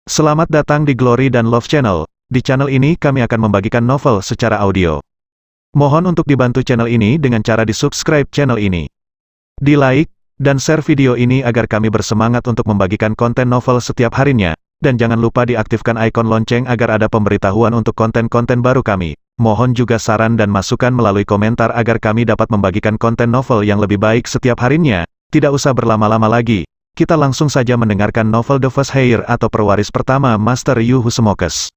Selamat datang di Glory dan Love Channel. Di channel ini kami akan membagikan novel secara audio. Mohon untuk dibantu channel ini dengan cara di-subscribe channel ini. Di-like, dan share video ini agar kami bersemangat untuk membagikan konten novel setiap harinya. Dan jangan lupa diaktifkan ikon lonceng agar ada pemberitahuan untuk konten-konten baru kami. Mohon juga saran dan masukan melalui komentar agar kami dapat membagikan konten novel yang lebih baik setiap harinya. Tidak usah berlama-lama lagi. Kita langsung saja mendengarkan novel The First Heir atau Perwaris Pertama Master Yu Husumokes.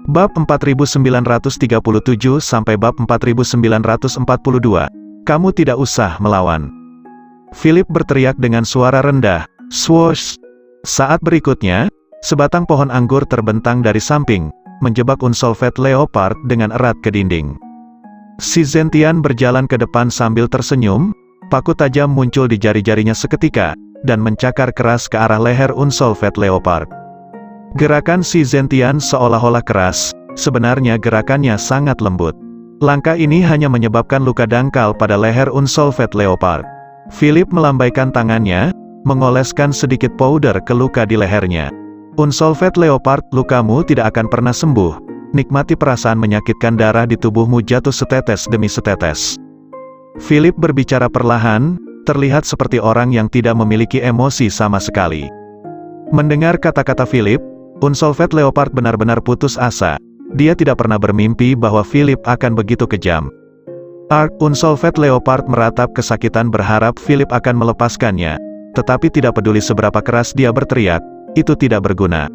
Bab 4937 sampai bab 4942. Kamu tidak usah melawan. Philip berteriak dengan suara rendah. Swoosh! Saat berikutnya, sebatang pohon anggur terbentang dari samping, menjebak Unsolvet Leopard dengan erat ke dinding. Si Zentian berjalan ke depan sambil tersenyum, paku tajam muncul di jari-jarinya seketika, dan mencakar keras ke arah leher Unsolvet Leopard. Gerakan si Zentian seolah-olah keras, sebenarnya gerakannya sangat lembut. Langkah ini hanya menyebabkan luka dangkal pada leher Unsolvet Leopard. Philip melambaikan tangannya, mengoleskan sedikit powder ke luka di lehernya. Unsolvet Leopard, lukamu tidak akan pernah sembuh. Nikmati perasaan menyakitkan darah di tubuhmu jatuh setetes demi setetes. Philip berbicara perlahan, terlihat seperti orang yang tidak memiliki emosi sama sekali. Mendengar kata-kata Philip, Unsolvet Leopard benar-benar putus asa. Dia tidak pernah bermimpi bahwa Philip akan begitu kejam. Unsolvet Leopard meratap kesakitan berharap Philip akan melepaskannya. Tetapi tidak peduli seberapa keras dia berteriak, itu tidak berguna.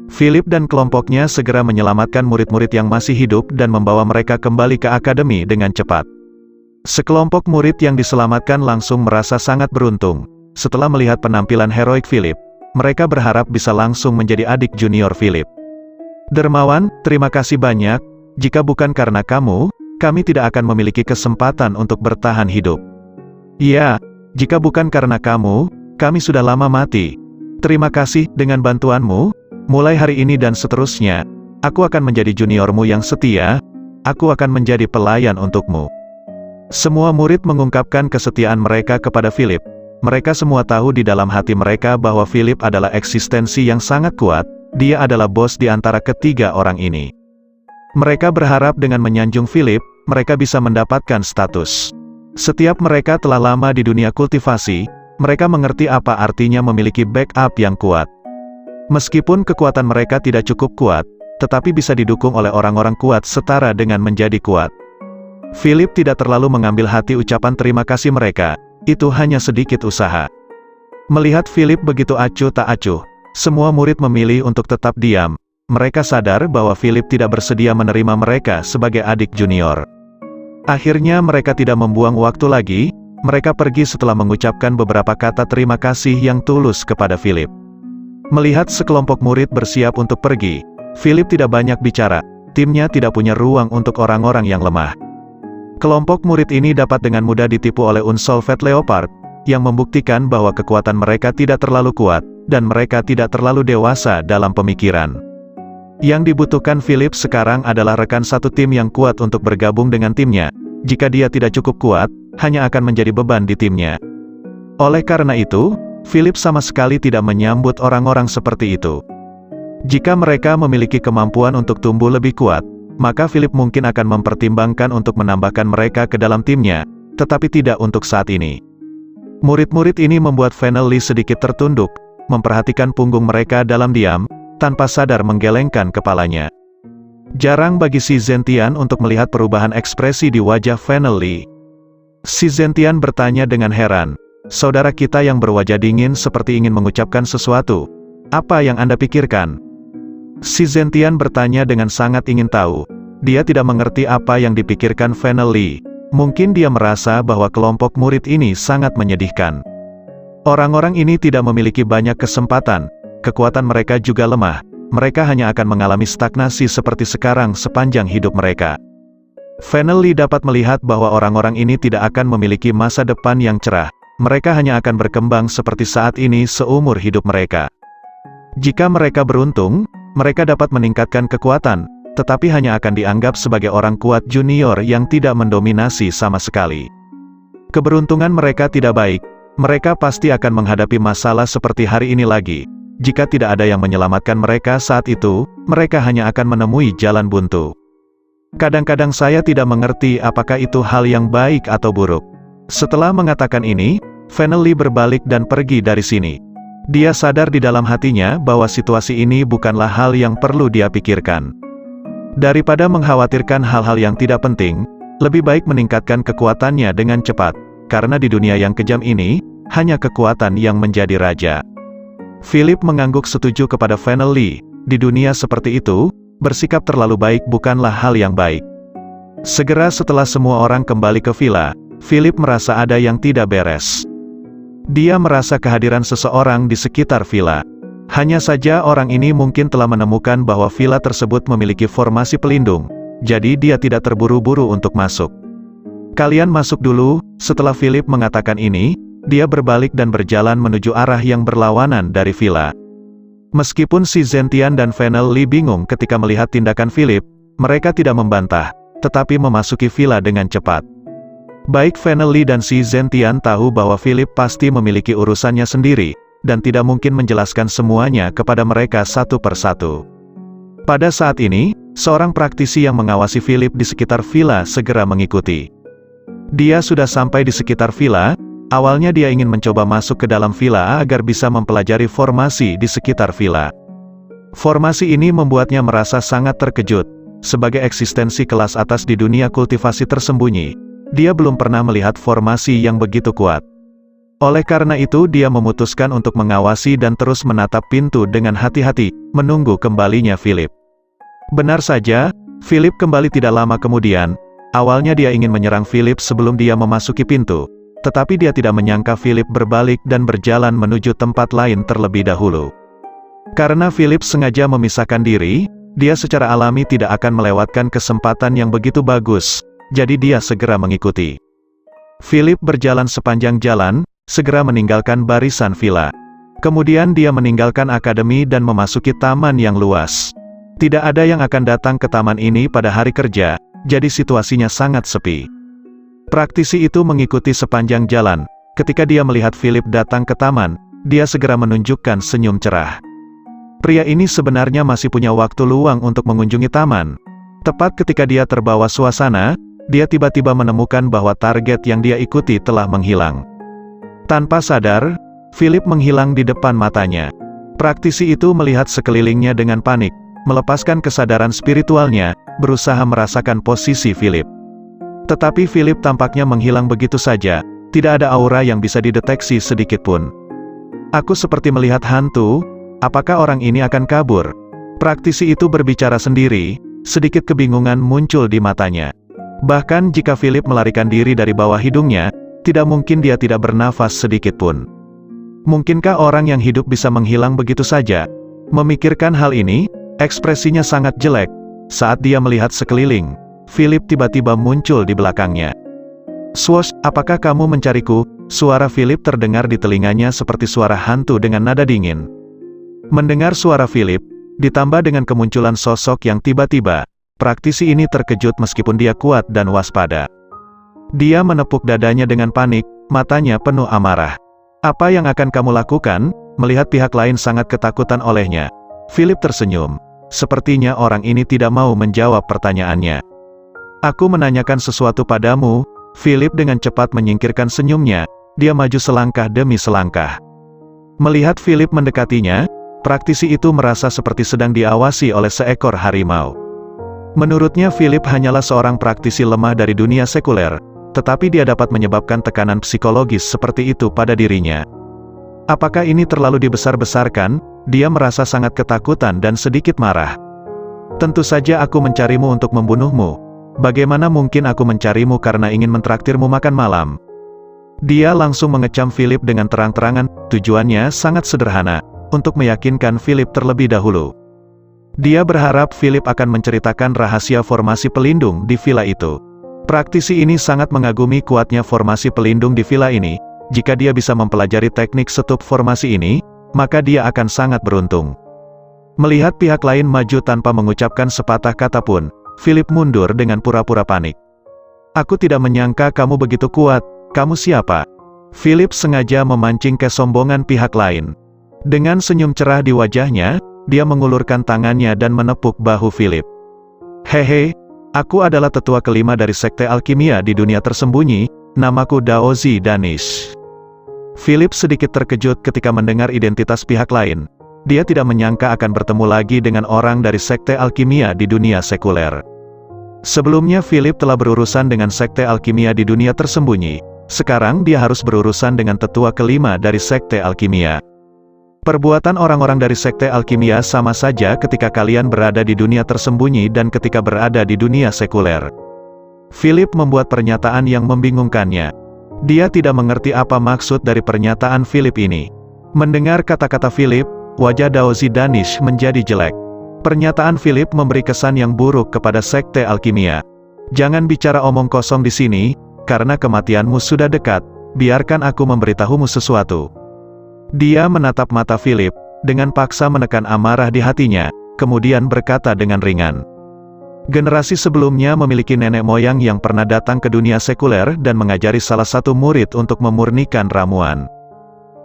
Philip dan kelompoknya segera menyelamatkan murid-murid yang masih hidup dan membawa mereka kembali ke akademi dengan cepat. Sekelompok murid yang diselamatkan langsung merasa sangat beruntung. Setelah melihat penampilan heroik Philip, mereka berharap bisa langsung menjadi adik junior Philip. Dermawan, terima kasih banyak. Jika bukan karena kamu, kami tidak akan memiliki kesempatan untuk bertahan hidup. Ya, jika bukan karena kamu, kami sudah lama mati. Terima kasih, dengan bantuanmu, mulai hari ini dan seterusnya, aku akan menjadi juniormu yang setia, aku akan menjadi pelayan untukmu. Semua murid mengungkapkan kesetiaan mereka kepada Philip. Mereka semua tahu di dalam hati mereka bahwa Philip adalah eksistensi yang sangat kuat, dia adalah bos di antara ketiga orang ini. Mereka berharap dengan menyanjung Philip, mereka bisa mendapatkan status. Setiap mereka telah lama di dunia kultivasi, mereka mengerti apa artinya memiliki backup yang kuat. Meskipun kekuatan mereka tidak cukup kuat, tetapi bisa didukung oleh orang-orang kuat setara dengan menjadi kuat. Philip tidak terlalu mengambil hati ucapan terima kasih mereka. Itu hanya sedikit usaha. Melihat Philip begitu acuh tak acuh, semua murid memilih untuk tetap diam. Mereka sadar bahwa Philip tidak bersedia menerima mereka sebagai adik junior. Akhirnya mereka tidak membuang waktu lagi, mereka pergi setelah mengucapkan beberapa kata terima kasih yang tulus kepada Philip. Melihat sekelompok murid bersiap untuk pergi, Philip tidak banyak bicara, timnya tidak punya ruang untuk orang-orang yang lemah. Kelompok murid ini dapat dengan mudah ditipu oleh Unsolvet Leopard, yang membuktikan bahwa kekuatan mereka tidak terlalu kuat, dan mereka tidak terlalu dewasa dalam pemikiran. Yang dibutuhkan Philip sekarang adalah rekan satu tim yang kuat untuk bergabung dengan timnya. Jika dia tidak cukup kuat, hanya akan menjadi beban di timnya. Oleh karena itu, Philip sama sekali tidak menyambut orang-orang seperti itu. Jika mereka memiliki kemampuan untuk tumbuh lebih kuat, maka Philip mungkin akan mempertimbangkan untuk menambahkan mereka ke dalam timnya, tetapi tidak untuk saat ini. Murid-murid ini membuat Fennel Lee sedikit tertunduk, memperhatikan punggung mereka dalam diam, tanpa sadar menggelengkan kepalanya. Jarang bagi si Zentian untuk melihat perubahan ekspresi di wajah Fennel Lee. Si Zentian bertanya dengan heran, saudara kita yang berwajah dingin seperti ingin mengucapkan sesuatu. Apa yang Anda pikirkan? Si Zentian bertanya dengan sangat ingin tahu. Dia tidak mengerti apa yang dipikirkan Fennel Lee. Mungkin dia merasa bahwa kelompok murid ini sangat menyedihkan. Orang-orang ini tidak memiliki banyak kesempatan. Kekuatan mereka juga lemah. Mereka hanya akan mengalami stagnasi seperti sekarang sepanjang hidup mereka. Fennel Lee dapat melihat bahwa orang-orang ini tidak akan memiliki masa depan yang cerah. Mereka hanya akan berkembang seperti saat ini seumur hidup mereka. Jika mereka beruntung, mereka dapat meningkatkan kekuatan, tetapi hanya akan dianggap sebagai orang kuat junior yang tidak mendominasi sama sekali. Keberuntungan mereka tidak baik, mereka pasti akan menghadapi masalah seperti hari ini lagi. Jika tidak ada yang menyelamatkan mereka saat itu, mereka hanya akan menemui jalan buntu. Kadang-kadang saya tidak mengerti apakah itu hal yang baik atau buruk. Setelah mengatakan ini, Vanelli berbalik dan pergi dari sini. Dia sadar di dalam hatinya bahwa situasi ini bukanlah hal yang perlu dia pikirkan. Daripada mengkhawatirkan hal-hal yang tidak penting, lebih baik meningkatkan kekuatannya dengan cepat, karena di dunia yang kejam ini, hanya kekuatan yang menjadi raja. Philip mengangguk setuju kepada Vanelli. Di dunia seperti itu, bersikap terlalu baik bukanlah hal yang baik. Segera setelah semua orang kembali ke villa, Philip merasa ada yang tidak beres. Dia merasa kehadiran seseorang di sekitar villa. Hanya saja orang ini mungkin telah menemukan bahwa villa tersebut memiliki formasi pelindung, jadi dia tidak terburu-buru untuk masuk. Kalian masuk dulu. Setelah Philip mengatakan ini, dia berbalik dan berjalan menuju arah yang berlawanan dari villa. Meskipun si Zentian dan Vanelli bingung ketika melihat tindakan Philip, mereka tidak membantah, tetapi memasuki villa dengan cepat. Baik Vanelli dan si Zentian tahu bahwa Philip pasti memiliki urusannya sendiri, dan tidak mungkin menjelaskan semuanya kepada mereka satu persatu. Pada saat ini, seorang praktisi yang mengawasi Philip di sekitar villa segera mengikuti. Dia sudah sampai di sekitar villa. Awalnya dia ingin mencoba masuk ke dalam villa agar bisa mempelajari formasi di sekitar villa. Formasi ini membuatnya merasa sangat terkejut. Sebagai eksistensi kelas atas di dunia kultivasi tersembunyi, dia belum pernah melihat formasi yang begitu kuat. Oleh karena itu dia memutuskan untuk mengawasi dan terus menatap pintu dengan hati-hati, menunggu kembalinya Philip. Benar saja, Philip kembali tidak lama kemudian. Awalnya dia ingin menyerang Philip sebelum dia memasuki pintu, tetapi dia tidak menyangka Philip berbalik dan berjalan menuju tempat lain terlebih dahulu. Karena Philip sengaja memisahkan diri, dia secara alami tidak akan melewatkan kesempatan yang begitu bagus, jadi dia segera mengikuti. Philip berjalan sepanjang jalan, segera meninggalkan barisan villa. Kemudian dia meninggalkan akademi dan memasuki taman yang luas. Tidak ada yang akan datang ke taman ini pada hari kerja, jadi situasinya sangat sepi. Praktisi itu mengikuti sepanjang jalan. Ketika dia melihat Philip datang ke taman, dia segera menunjukkan senyum cerah. Pria ini sebenarnya masih punya waktu luang untuk mengunjungi taman. Tepat ketika dia terbawa suasana, dia tiba-tiba menemukan bahwa target yang dia ikuti telah menghilang. Tanpa sadar, Philip menghilang di depan matanya. Praktisi itu melihat sekelilingnya dengan panik, melepaskan kesadaran spiritualnya, berusaha merasakan posisi Philip. Tetapi Philip tampaknya menghilang begitu saja, tidak ada aura yang bisa dideteksi sedikitpun. Aku seperti melihat hantu, apakah orang ini akan kabur? Praktisi itu berbicara sendiri, sedikit kebingungan muncul di matanya. Bahkan jika Philip melarikan diri dari bawah hidungnya, tidak mungkin dia tidak bernafas sedikitpun. Mungkinkah orang yang hidup bisa menghilang begitu saja? Memikirkan hal ini, ekspresinya sangat jelek. Saat dia melihat sekeliling, Philip tiba-tiba muncul di belakangnya. "Swosh, apakah kamu mencariku?" Suara Philip terdengar di telinganya seperti suara hantu dengan nada dingin. Mendengar suara Philip, ditambah dengan kemunculan sosok yang tiba-tiba, praktisi ini terkejut meskipun dia kuat dan waspada. Dia menepuk dadanya dengan panik, matanya penuh amarah. "Apa yang akan kamu lakukan?" Melihat pihak lain sangat ketakutan olehnya, Philip tersenyum. Sepertinya orang ini tidak mau menjawab pertanyaannya. "Aku menanyakan sesuatu padamu." Philip dengan cepat menyingkirkan senyumnya, dia maju selangkah demi selangkah. Melihat Philip mendekatinya, praktisi itu merasa seperti sedang diawasi oleh seekor harimau. Menurutnya Philip hanyalah seorang praktisi lemah dari dunia sekuler, tetapi dia dapat menyebabkan tekanan psikologis seperti itu pada dirinya. Apakah ini terlalu dibesar-besarkan? Dia merasa sangat ketakutan dan sedikit marah. "Tentu saja aku mencarimu untuk membunuhmu. Bagaimana mungkin aku mencarimu karena ingin mentraktirmu makan malam?" Dia langsung mengecam Philip dengan terang-terangan. Tujuannya sangat sederhana, untuk meyakinkan Philip terlebih dahulu. Dia berharap Philip akan menceritakan rahasia formasi pelindung di villa itu. Praktisi ini sangat mengagumi kuatnya formasi pelindung di villa ini. Jika dia bisa mempelajari teknik setup formasi ini, maka dia akan sangat beruntung. Melihat pihak lain maju tanpa mengucapkan sepatah kata pun, Philip mundur dengan pura-pura panik. Aku tidak menyangka kamu begitu kuat, kamu siapa? Philip sengaja memancing kesombongan pihak lain. Dengan senyum cerah di wajahnya, dia mengulurkan tangannya dan menepuk bahu Philip. Hehe, aku adalah tetua kelima dari sekte alkimia di dunia tersembunyi, namaku Daozi Danish. Philip sedikit terkejut ketika mendengar identitas pihak lain. Dia tidak menyangka akan bertemu lagi dengan orang dari sekte alkimia di dunia sekuler. Sebelumnya Philip telah berurusan dengan sekte alkimia di dunia tersembunyi. Sekarang dia harus berurusan dengan tetua kelima dari sekte alkimia. Perbuatan orang-orang dari sekte alkimia sama saja ketika kalian berada di dunia tersembunyi dan ketika berada di dunia sekuler. Philip membuat pernyataan yang membingungkannya. Dia tidak mengerti apa maksud dari pernyataan Philip ini. Mendengar kata-kata Philip, wajah Daozi Danish menjadi jelek. Pernyataan Philip memberi kesan yang buruk kepada sekte alkimia. Jangan bicara omong kosong di sini, karena kematianmu sudah dekat, biarkan aku memberitahumu sesuatu. Dia menatap mata Philip, dengan paksa menekan amarah di hatinya, kemudian berkata dengan ringan. Generasi sebelumnya memiliki nenek moyang yang pernah datang ke dunia sekuler dan mengajari salah satu murid untuk memurnikan ramuan.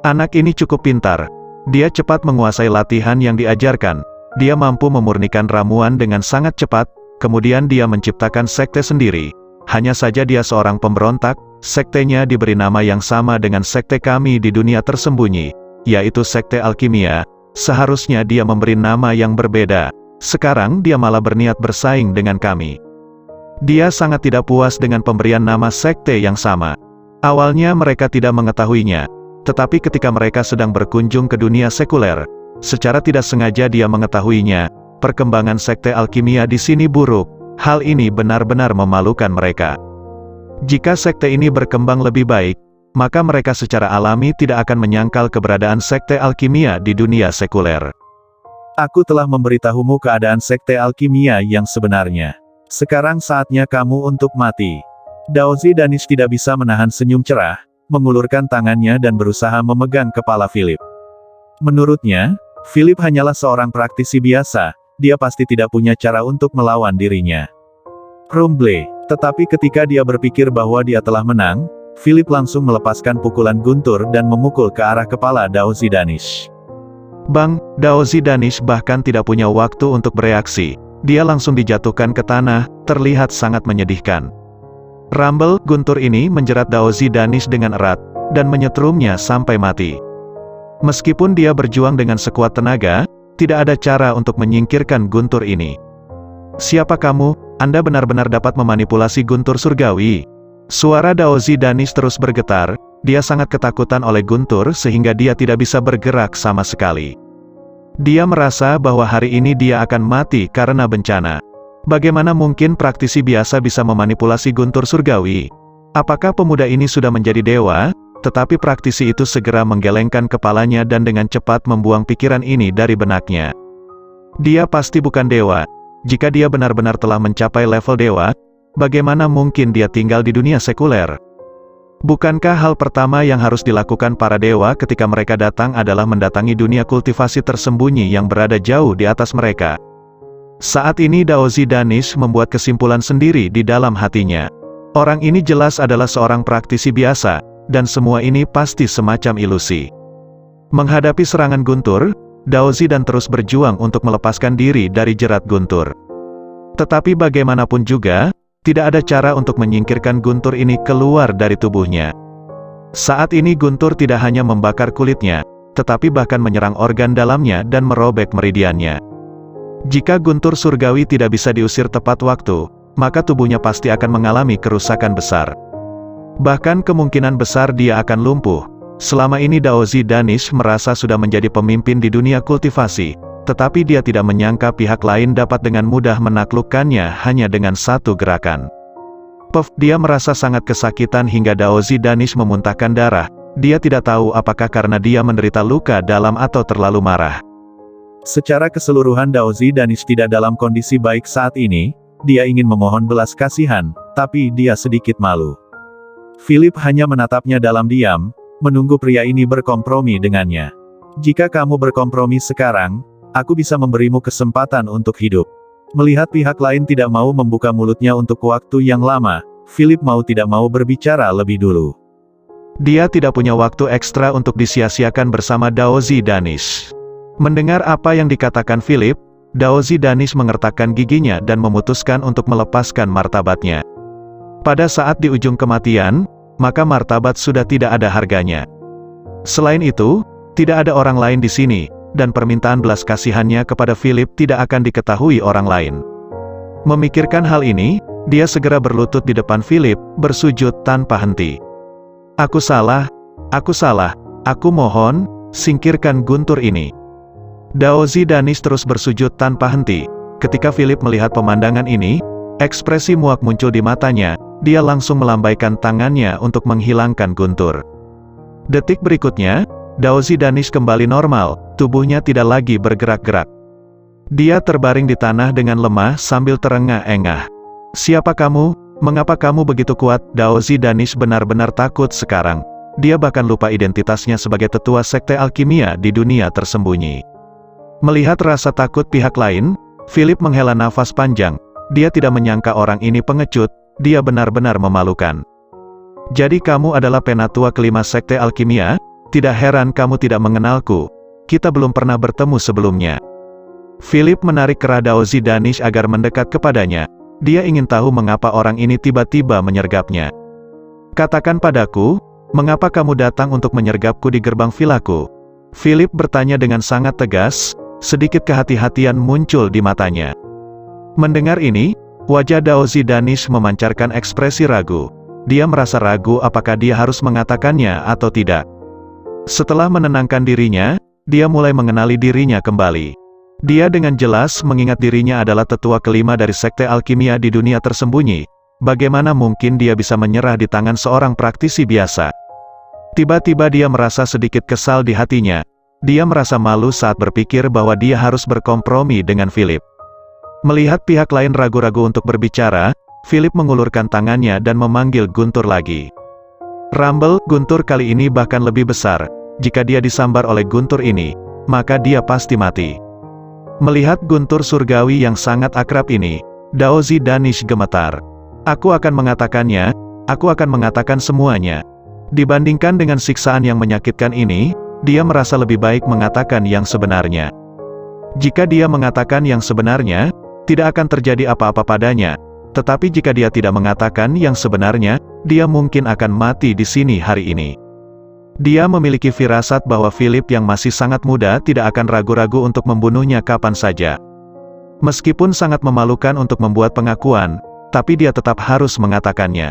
Anak ini cukup pintar. Dia cepat menguasai latihan yang diajarkan. Dia mampu memurnikan ramuan dengan sangat cepat, kemudian dia menciptakan sekte sendiri. Hanya saja dia seorang pemberontak, sektenya diberi nama yang sama dengan sekte kami di dunia tersembunyi, yaitu sekte alkimia. Seharusnya dia memberi nama yang berbeda. Sekarang dia malah berniat bersaing dengan kami. Dia sangat tidak puas dengan pemberian nama sekte yang sama. Awalnya mereka tidak mengetahuinya, tetapi ketika mereka sedang berkunjung ke dunia sekuler, secara tidak sengaja dia mengetahuinya. Perkembangan sekte alkimia di sini buruk. Hal ini benar-benar memalukan mereka. Jika sekte ini berkembang lebih baik, maka mereka secara alami tidak akan menyangkal keberadaan sekte alkimia di dunia sekuler. Aku telah memberitahumu keadaan sekte alkimia yang sebenarnya. Sekarang saatnya kamu untuk mati. Daozi Danish tidak bisa menahan senyum cerah, mengulurkan tangannya dan berusaha memegang kepala Philip. Menurutnya, Philip hanyalah seorang praktisi biasa. Dia pasti tidak punya cara untuk melawan dirinya. Rumble. Tetapi ketika dia berpikir bahwa dia telah menang, Philip langsung melepaskan pukulan guntur dan memukul ke arah kepala Daozi Danish. Bang, Daozi Danish bahkan tidak punya waktu untuk bereaksi. Dia langsung dijatuhkan ke tanah, terlihat sangat menyedihkan. Rumble, guntur ini menjerat Daozi Danish dengan erat, dan menyetrumnya sampai mati. Meskipun dia berjuang dengan sekuat tenaga, tidak ada cara untuk menyingkirkan guntur ini. Siapa kamu? Anda benar-benar dapat memanipulasi guntur surgawi? Suara Daozi Danish terus bergetar. Dia sangat ketakutan oleh guntur sehingga dia tidak bisa bergerak sama sekali. Dia merasa bahwa hari ini dia akan mati karena bencana. Bagaimana mungkin praktisi biasa bisa memanipulasi guntur surgawi? Apakah pemuda ini sudah menjadi dewa? Tetapi praktisi itu segera menggelengkan kepalanya dan dengan cepat membuang pikiran ini dari benaknya. Dia pasti bukan dewa. Jika dia benar-benar telah mencapai level dewa, bagaimana mungkin dia tinggal di dunia sekuler? Bukankah hal pertama yang harus dilakukan para dewa ketika mereka datang adalah mendatangi dunia kultivasi tersembunyi yang berada jauh di atas mereka? Saat ini Daozi Danish membuat kesimpulan sendiri di dalam hatinya. Orang ini jelas adalah seorang praktisi biasa, dan semua ini pasti semacam ilusi. Menghadapi serangan guntur, Daozi dan terus berjuang untuk melepaskan diri dari jerat guntur. Tetapi bagaimanapun juga, tidak ada cara untuk menyingkirkan guntur ini keluar dari tubuhnya. Saat ini guntur tidak hanya membakar kulitnya, tetapi bahkan menyerang organ dalamnya dan merobek meridiannya. Jika guntur surgawi tidak bisa diusir tepat waktu, maka tubuhnya pasti akan mengalami kerusakan besar. Bahkan kemungkinan besar dia akan lumpuh. Selama ini Daozi Danish merasa sudah menjadi pemimpin di dunia kultivasi, tetapi dia tidak menyangka pihak lain dapat dengan mudah menaklukkannya hanya dengan satu gerakan. Dia merasa sangat kesakitan hingga Daozi Danish memuntahkan darah. Dia tidak tahu apakah karena dia menderita luka dalam atau terlalu marah. Secara keseluruhan Daozi Danish tidak dalam kondisi baik saat ini. Dia ingin memohon belas kasihan, tapi dia sedikit malu. Philip hanya menatapnya dalam diam, menunggu pria ini berkompromi dengannya. Jika kamu berkompromi sekarang, Aku bisa memberimu kesempatan untuk hidup. Melihat pihak lain tidak mau membuka mulutnya untuk waktu yang lama, Philip mau tidak mau berbicara lebih dulu. Dia tidak punya waktu ekstra untuk disia-siakan bersama Daozi Danish. Mendengar apa yang dikatakan Philip, Daozi Danish mengertakkan giginya dan memutuskan untuk melepaskan martabatnya. Pada saat di ujung kematian, maka martabat sudah tidak ada harganya. Selain itu, tidak ada orang lain di sini, dan permintaan belas kasihannya kepada Philip tidak akan diketahui orang lain. Memikirkan hal ini, dia segera berlutut di depan Philip, bersujud tanpa henti. Aku salah, aku mohon, singkirkan guntur ini. Daozi Danish terus bersujud tanpa henti. Ketika Philip melihat pemandangan ini, ekspresi muak muncul di matanya, dia langsung melambaikan tangannya untuk menghilangkan guntur. Detik berikutnya, Daozi Danish kembali normal, tubuhnya tidak lagi bergerak-gerak. Dia terbaring di tanah dengan lemah sambil terengah-engah. Siapa kamu? Mengapa kamu begitu kuat? Daozi Danish benar-benar takut sekarang. Dia bahkan lupa identitasnya sebagai tetua sekte alkimia di dunia tersembunyi. Melihat rasa takut pihak lain, Philip menghela nafas panjang. Dia tidak menyangka orang ini pengecut, dia benar-benar memalukan. Jadi kamu adalah penatua kelima sekte alkimia? Tidak heran kamu tidak mengenalku. Kita belum pernah bertemu sebelumnya. Philip menarik kerah Daozi Danish agar mendekat kepadanya. Dia ingin tahu mengapa orang ini tiba-tiba menyergapnya. Katakan padaku, mengapa kamu datang untuk menyergapku di gerbang vilaku? Philip bertanya dengan sangat tegas, sedikit kehati-hatian muncul di matanya. Mendengar ini, wajah Daozi Danish memancarkan ekspresi ragu. Dia merasa ragu apakah dia harus mengatakannya atau tidak. Setelah menenangkan dirinya, dia mulai mengenali dirinya kembali. Dia dengan jelas mengingat dirinya adalah tetua kelima dari sekte alkimia di dunia tersembunyi. Bagaimana mungkin dia bisa menyerah di tangan seorang praktisi biasa? Tiba-tiba dia merasa sedikit kesal di hatinya. Dia merasa malu saat berpikir bahwa dia harus berkompromi dengan Philip. Melihat pihak lain ragu-ragu untuk berbicara, Philip mengulurkan tangannya dan memanggil guntur lagi. Rumble, guntur kali ini bahkan lebih besar. Jika dia disambar oleh guntur ini, maka dia pasti mati. Melihat guntur surgawi yang sangat akrab ini, Daozi Danish gemetar. Aku akan mengatakannya, aku akan mengatakan semuanya. Dibandingkan dengan siksaan yang menyakitkan ini, dia merasa lebih baik mengatakan yang sebenarnya. Jika dia mengatakan yang sebenarnya, tidak akan terjadi apa-apa padanya. Tetapi jika dia tidak mengatakan yang sebenarnya, dia mungkin akan mati di sini hari ini. Dia memiliki firasat bahwa Philip yang masih sangat muda tidak akan ragu-ragu untuk membunuhnya kapan saja. Meskipun sangat memalukan untuk membuat pengakuan, tapi dia tetap harus mengatakannya.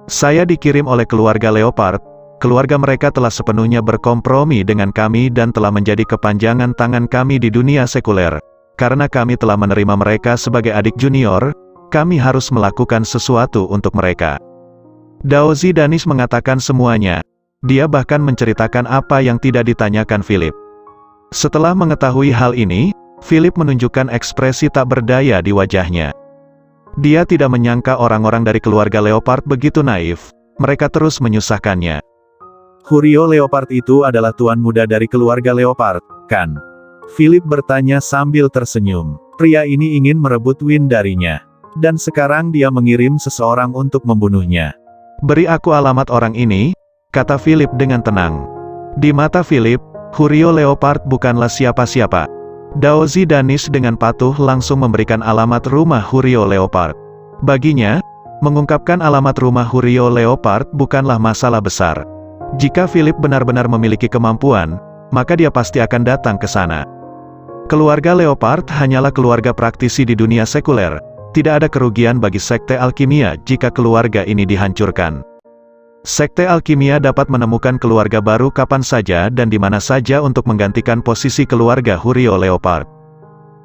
Saya dikirim oleh keluarga Leopard. Keluarga mereka telah sepenuhnya berkompromi dengan kami dan telah menjadi kepanjangan tangan kami di dunia sekuler. Karena kami telah menerima mereka sebagai adik junior, kami harus melakukan sesuatu untuk mereka. Daozi Danish mengatakan semuanya. Dia bahkan menceritakan apa yang tidak ditanyakan Philip. Setelah mengetahui hal ini, Philip menunjukkan ekspresi tak berdaya di wajahnya. Dia tidak menyangka orang-orang dari keluarga Leopard begitu naif. Mereka terus menyusahkannya. Hurio Leopard itu adalah tuan muda dari keluarga Leopard, kan? Philip bertanya sambil tersenyum. Pria ini ingin merebut Win darinya. Dan sekarang dia mengirim seseorang untuk membunuhnya. Beri aku alamat orang ini, kata Philip dengan tenang. Di mata Philip, Hurio Leopard bukanlah siapa-siapa. Daozi Danish dengan patuh langsung memberikan alamat rumah Hurio Leopard. Baginya, mengungkapkan alamat rumah Hurio Leopard bukanlah masalah besar. Jika Philip benar-benar memiliki kemampuan, maka dia pasti akan datang ke sana. Keluarga Leopard hanyalah keluarga praktisi di dunia sekuler. Tidak ada kerugian bagi sekte alkimia jika keluarga ini dihancurkan. Sekte alkimia dapat menemukan keluarga baru kapan saja dan di mana saja untuk menggantikan posisi keluarga Hurio Leopard.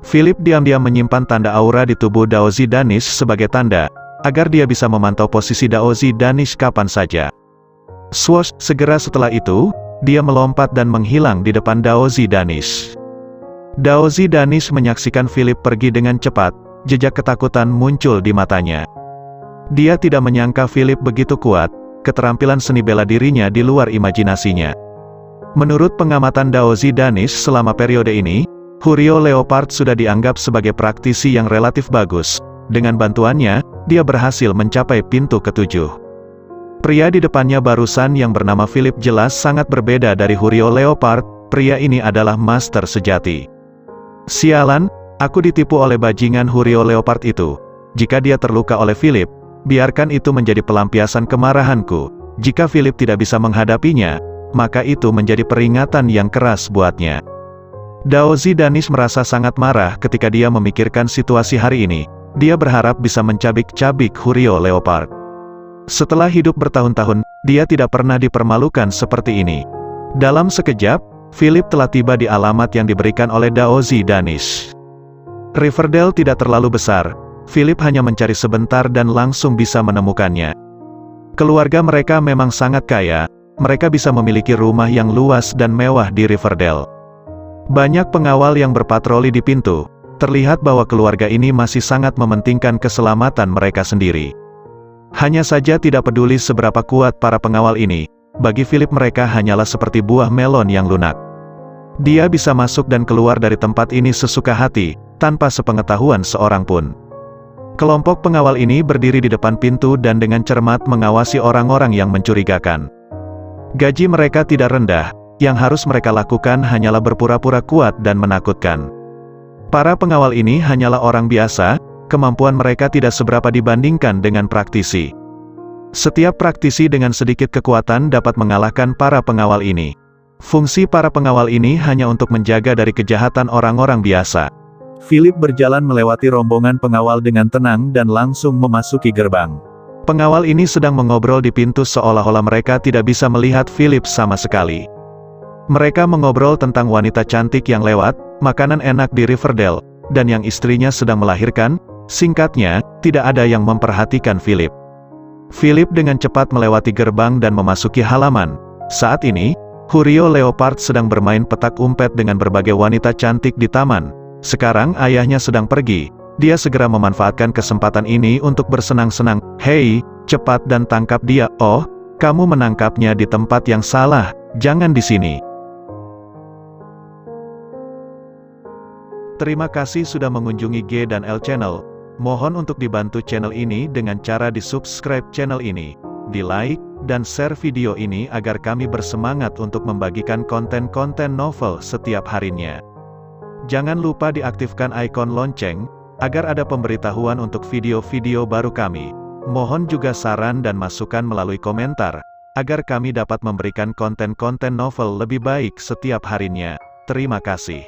Philip diam-diam menyimpan tanda aura di tubuh Daozi Danish sebagai tanda, agar dia bisa memantau posisi Daozi Danish kapan saja. Swoosh, segera setelah itu, dia melompat dan menghilang di depan Daozi Danish. Daozi Danish menyaksikan Philip pergi dengan cepat, jejak ketakutan muncul di matanya. Dia tidak menyangka Philip begitu kuat, keterampilan seni bela dirinya di luar imajinasinya. Menurut pengamatan Daozi Danish selama periode ini, Hurio Leopard sudah dianggap sebagai praktisi yang relatif bagus. Dengan bantuannya, dia berhasil mencapai pintu ketujuh. Pria di depannya barusan yang bernama Philip jelas sangat berbeda dari Hurio Leopard. Pria ini adalah master sejati. Sialan, aku ditipu oleh bajingan Hurio Leopard itu. Jika dia terluka oleh Philip, biarkan itu menjadi pelampiasan kemarahanku. Jika Philip tidak bisa menghadapinya, maka itu menjadi peringatan yang keras buatnya. Daozi Danish merasa sangat marah ketika dia memikirkan situasi hari ini. Dia berharap bisa mencabik-cabik Hurio Leopard. Setelah hidup bertahun-tahun, dia tidak pernah dipermalukan seperti ini. Dalam sekejap, Philip telah tiba di alamat yang diberikan oleh Daozi Danish. Riverdale tidak terlalu besar. Philip hanya mencari sebentar dan langsung bisa menemukannya. Keluarga mereka memang sangat kaya. Mereka bisa memiliki rumah yang luas dan mewah di Riverdale. Banyak pengawal yang berpatroli di pintu. Terlihat bahwa keluarga ini masih sangat mementingkan keselamatan mereka sendiri. Hanya saja tidak peduli seberapa kuat para pengawal ini, bagi Philip mereka hanyalah seperti buah melon yang lunak. Dia bisa masuk dan keluar dari tempat ini sesuka hati, tanpa sepengetahuan seorang pun. Kelompok pengawal ini berdiri di depan pintu dan dengan cermat mengawasi orang-orang yang mencurigakan. Gaji mereka tidak rendah, yang harus mereka lakukan hanyalah berpura-pura kuat dan menakutkan. Para pengawal ini hanyalah orang biasa, kemampuan mereka tidak seberapa dibandingkan dengan praktisi. Setiap praktisi dengan sedikit kekuatan dapat mengalahkan para pengawal ini. Fungsi para pengawal ini hanya untuk menjaga dari kejahatan orang-orang biasa. Philip berjalan melewati rombongan pengawal dengan tenang dan langsung memasuki gerbang. Pengawal ini sedang mengobrol di pintu seolah-olah mereka tidak bisa melihat Philip sama sekali. Mereka mengobrol tentang wanita cantik yang lewat, makanan enak di Riverdale, dan yang istrinya sedang melahirkan. Singkatnya, tidak ada yang memperhatikan Philip. Philip dengan cepat melewati gerbang dan memasuki halaman. Saat ini, Hurio Leopard sedang bermain petak umpet dengan berbagai wanita cantik di taman. Sekarang ayahnya sedang pergi. Dia segera memanfaatkan kesempatan ini untuk bersenang-senang. Hei, cepat dan tangkap dia. Oh, kamu menangkapnya di tempat yang salah, jangan di sini. Terima kasih sudah mengunjungi G dan L Channel. Mohon untuk dibantu channel ini dengan cara di-subscribe channel ini, di-like, dan share video ini agar kami bersemangat untuk membagikan konten-konten novel setiap harinya. Jangan lupa diaktifkan ikon lonceng, agar ada pemberitahuan untuk video-video baru kami. Mohon juga saran dan masukan melalui komentar, agar kami dapat memberikan konten-konten novel lebih baik setiap harinya. Terima kasih.